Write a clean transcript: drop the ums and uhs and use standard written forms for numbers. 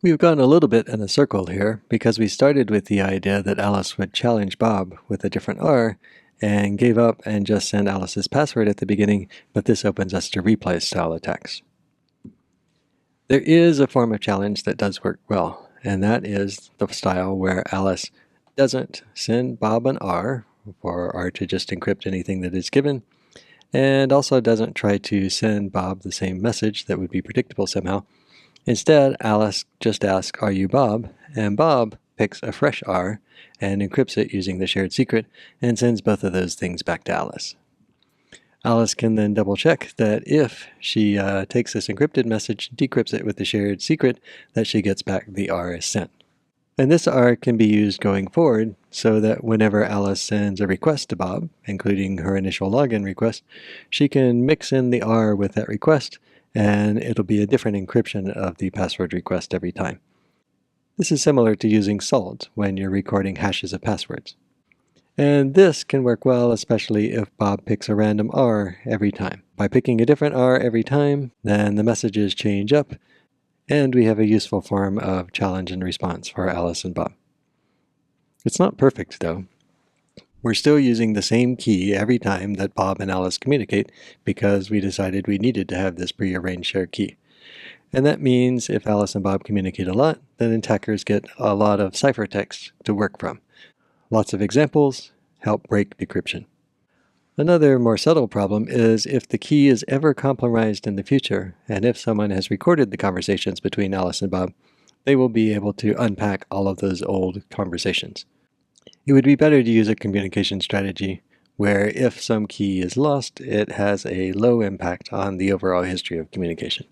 We've gone a little bit in a circle here because we started with the idea that Alice would challenge Bob with a different R and gave up and just sent Alice's password at the beginning, but this opens us to replay style attacks. There is a form of challenge that does work well, and that is the style where Alice doesn't send Bob an R for R to just encrypt anything that is given, and also doesn't try to send Bob the same message that would be predictable somehow. Instead, Alice just asks, "Are you Bob?" and Bob picks a fresh R and encrypts it using the shared secret and sends both of those things back to Alice. Alice can then double check that if she takes this encrypted message, decrypts it with the shared secret, that she gets back the R is sent. And this R can be used going forward so that whenever Alice sends a request to Bob, including her initial login request, she can mix in the R with that request, and it'll be a different encryption of the password request every time. This is similar to using SALT when you're recording hashes of passwords. And this can work well, especially if Bob picks a random R every time. By picking a different R every time, then the messages change up, and we have a useful form of challenge and response for Alice and Bob. It's not perfect, though. We're still using the same key every time that Bob and Alice communicate because we decided we needed to have this prearranged shared key. And that means if Alice and Bob communicate a lot, then attackers get a lot of ciphertext to work from. Lots of examples help break decryption. Another more subtle problem is if the key is ever compromised in the future, and if someone has recorded the conversations between Alice and Bob, they will be able to unpack all of those old conversations. It would be better to use a communication strategy where if some key is lost, it has a low impact on the overall history of communication.